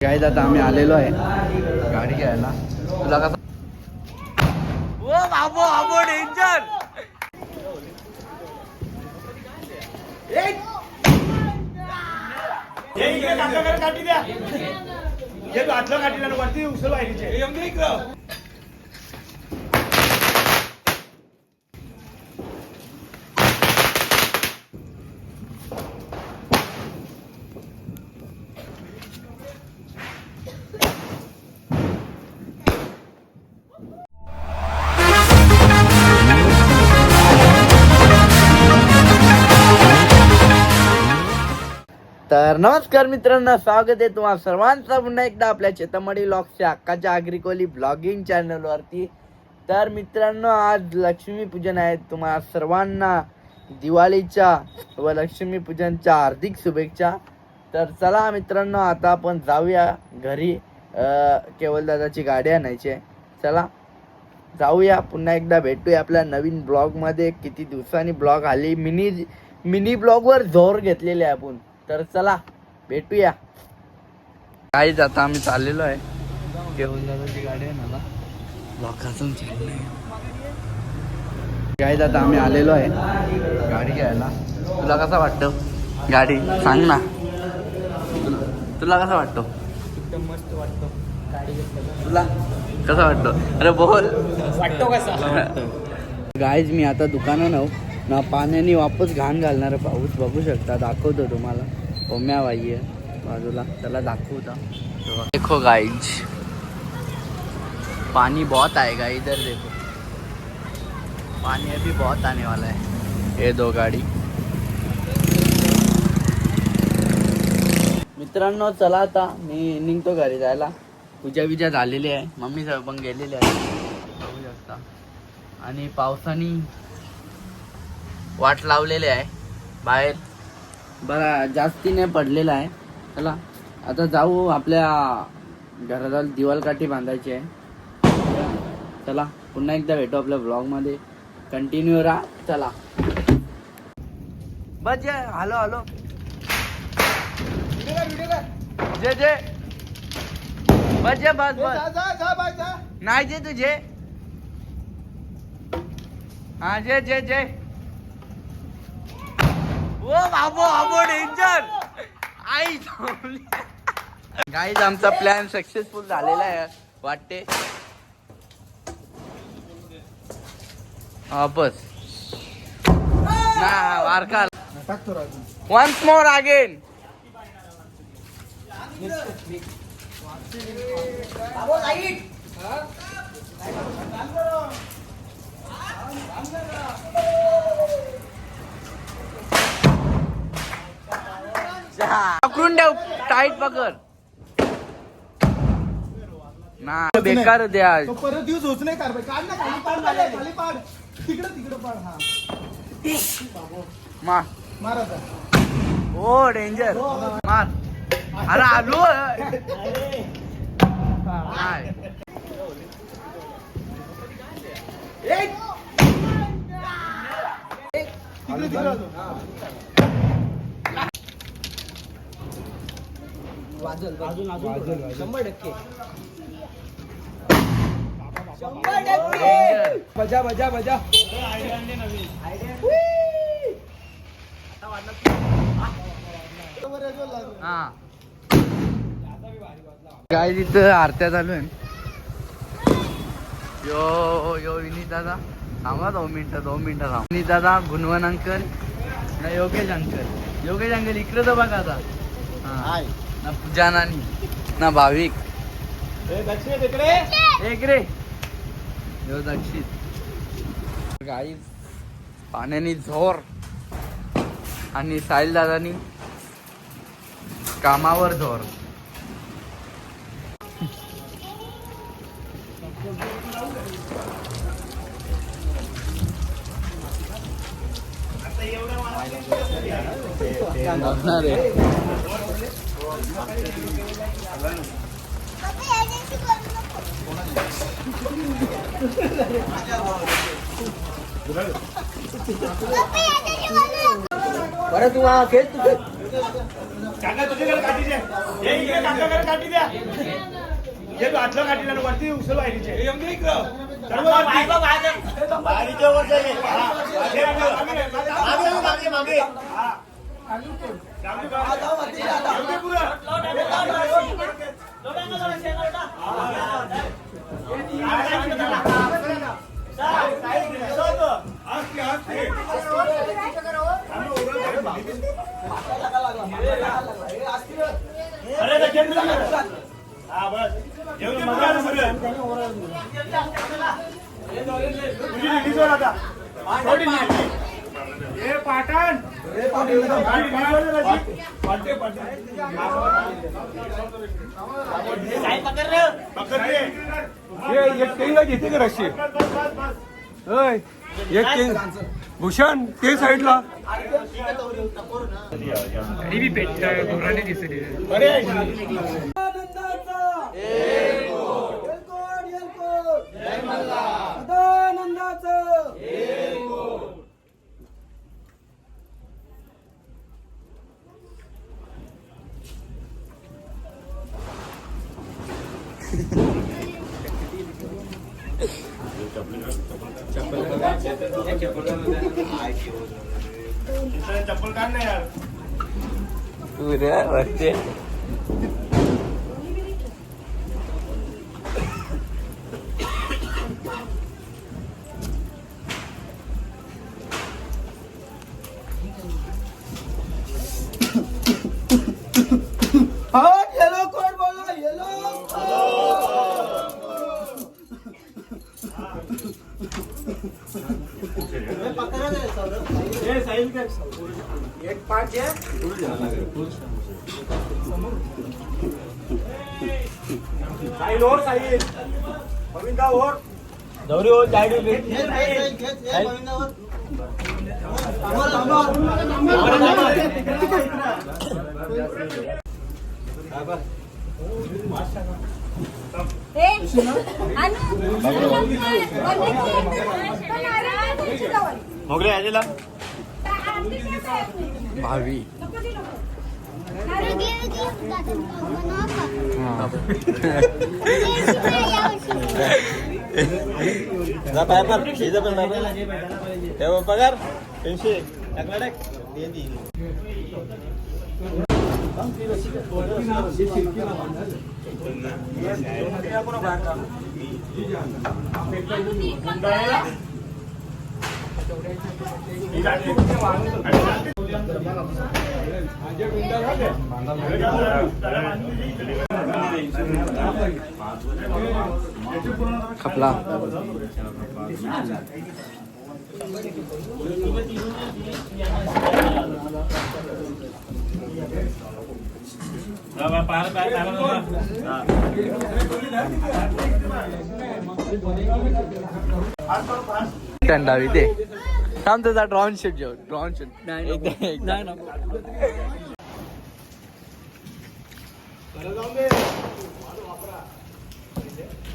Guys आता आम्ही आलेलो आहे गाडी घ्यायला. तुला कसं ओ बाबो बाबो डेंजर तर नमस्कार मित्रांनो, स्वागत आहे तुम्हा सर्वांचं पुन्हा एकदा आपल्या चेतमडी ब्लॉगच्या अक्काच्या आग्रिकोली ब्लॉगिंग चॅनल वरती. तर मित्रांनो, आज लक्ष्मीपूजन आहे. तुम्हा सर्वांना दिवाळीच्या व लक्ष्मीपूजनच्या हार्दिक शुभेच्छा. तर चला मित्रांनो, आता आपण जाऊया घरी. केवल दादाची गाडी आणायची आहे. चला जाऊया, पुन्हा एकदा भेटूया आपल्या नवीन ब्लॉगमध्ये. किती दिवसांनी ब्लॉग आली, मिनी ब्लॉगवर जोर घेतलेले आहे आपण. तर चला भेटूया. काहीच आता आम्ही चाललेलो आहे. केवल दादाची गाडी आहे ना, लोकांचं चाललंय. काहीच आता आम्ही आलेलो आहे गाडी घ्यायला. तुला कसं वाटतं गाडी, सांग ना. तुला कसं वाटतं? एकदम मस्त वाटतो गाडी घेतलं. तुला कसं वाटतं? अरे बोल. वाटतो कसा? गाईज मी आता दुकानानं ना पाण्याने वापस घाण घालणार पाऊस बघू शकता. दाखवतो तुम्हाला. ओम्या बाई आहे बाजूला, त्याला दाखवता. देखो गाइज, पानी बहुत आएगा इधर. देखो पानी अभी बहुत आने वाला है. ये दो गाडी. मित्रांनो चला आता मी निघतो घरी जायला. पूजा विजा झालेली आहे, मम्मी सह पण गेलेली आहे बघू शकता. आणि पावसाने वाट लावलेली आहे बाहेर. बरा जास्ती नाही पडलेला आहे. चला आता जाऊ. आपल्या घराला दिवाळकाठी बांधायची आहे. चला पुन्हा एकदा भेटू आपल्या ब्लॉगमध्ये. कंटिन्यू राहा. चला बस जे. हॅलो हॅलो जे जे बस जे. बस बस नाही जे तुझे. हा जे जे जे. ओ बाबो बाबो डेंजर. आई गाईज आमचा प्लॅन सक्सेसफुल झालेला आहे वाटते. बस ना वारका. Once more again. पकडून ठेव, टाईट पकड ना. बेकार द्या परत यूज होत नाही. काढ ना खाली पाड, खाली पाड, तिकडे पाड. हा मार आता. ओ डेंजर मार. अरे आलो. वाजल 100%. बजा बजा बजा. काय तिथं आरत्या चालू आहे. यो यो विनीत दादा थांबा 2 मिनिटं थांबा. विनीत दादा, गुणवन अंकल ना, योगेश अंकल इकडे तर बघा आता. हा ना पूजा नानी ना भाविक. एक रे यो दक्षित. गाईज पाण्याने झोर आणि साहिल दादानी कामावर झोर. बरं तू खेळ तू. काका तुझ्याकडे काठीचे हे इकडे काकाकडे काठी द्या हे आतलं काठीला वरती उचल वाहिलीचे पाटण घेते का रशी एक किंग भूषण ते साईडला चप्पल काढ ना यार वाटते येलो कोण बोला येलो एक पाच साहिल और साहिल गोविंदा और दौरी हो जायडू मोगरे आलेला भावी पगार 300 खपला डावी ते थांब तुझा ड्रॉन शूट घेऊ ड्रॉन शूट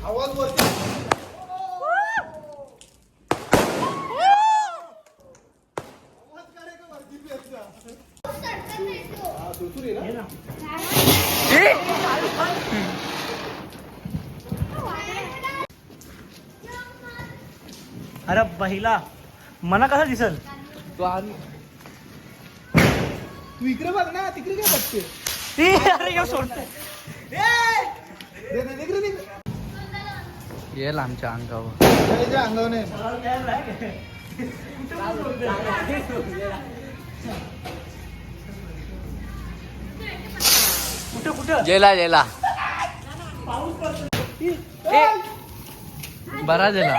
आवाज वरती अरे पहिला मना कसा दिसल तू इकडे बघ ना तिकडे काय बघते अरे येऊ सोडते येईल आमच्या अंगावर अंगावर नाही कुठं कुठं जेला जेला बरा जेला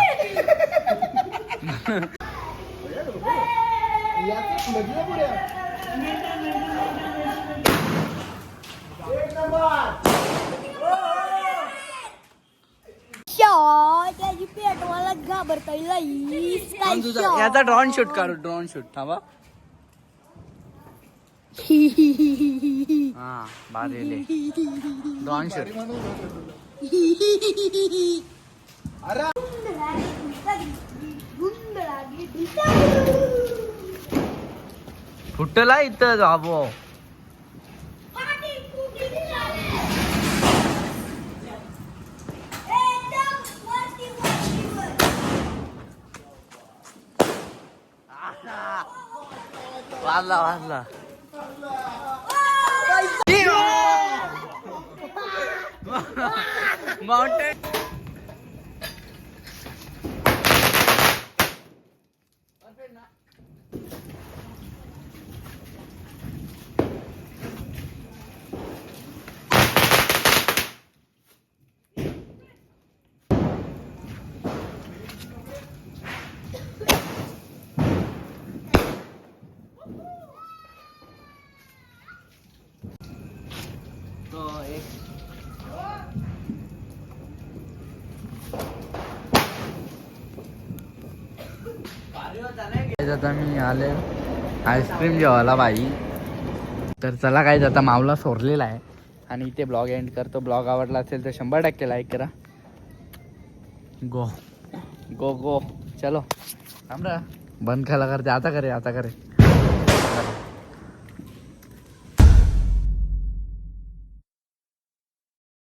त्याची पेट मला घाबरता येईल याचा ड्रोन शूट काढू ड्रोन शूट थांबा हा बारेले ड्रोन शूट फुटला इथं जाबो वाजला वाजला माउंटेन तो एक आता मी आले आईस्क्रीम जेवायला बाई. तर चला काय आता मावला सोरलेला आहे आणि इथे ब्लॉग एंड करतो. ब्लॉग आवडला असेल तर 100% लाईक करा. गो गो गो चलो थांबरा बंद खायला करते आता करे